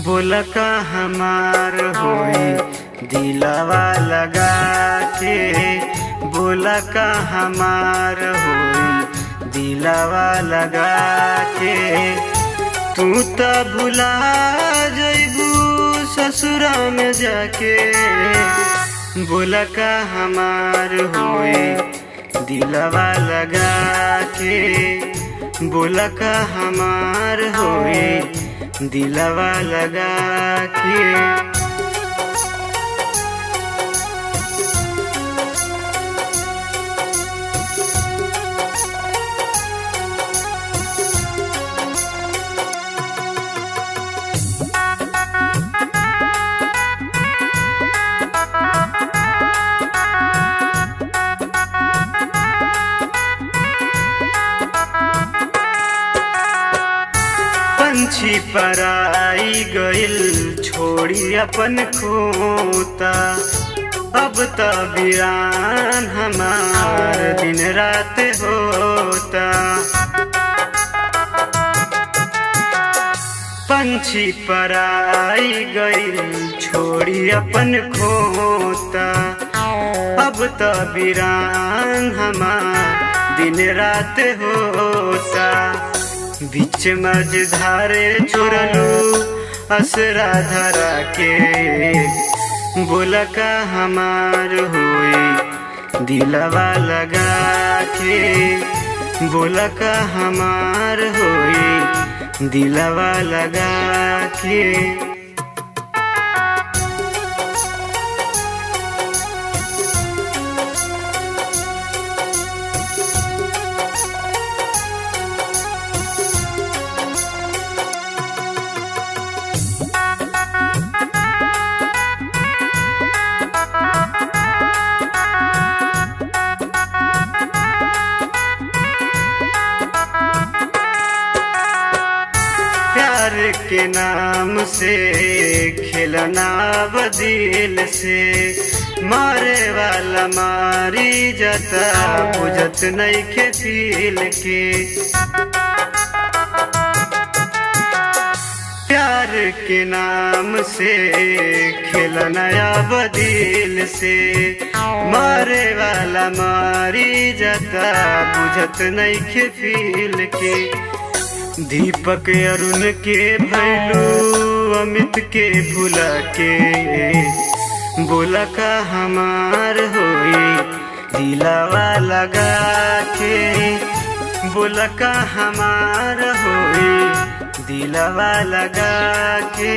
बोला का हमार होई दिलवा लगा के। बोला का हमार होई दिलवा लगा के। तू तो भुला जइबू ससुरा में जाके। बोला का हमार होई दिलवा लगा के। बोला का हमार होई दिलवा लगा के। पंछी पराई गइल छोड़ी अपन खोता। अब तो वीरान हमार दिन रात होता। पंछी पराई गइल छोड़ी अपन खोता। अब तो वीरान हमार दिन रात होता। बीच मझधारे छोड़लू असरा धरा के। बोला का हमार होई दिलवा लगा के। बोला का हमार होई दिलवा लगा के। प्यार के नाम से खेलना बदिल से। मारे वाला मारी जाता बुझत नहीं के दिल के। प्यार के नाम से खेलना बदिल से। मारे वाला मारी जाता बुझत नहीं के दिल के। दीपक अरुण के भैलू अमित के भुला के। बोला का हमार होई दिलवा लगा के। बोला का हमार होई दिलवा लगा के।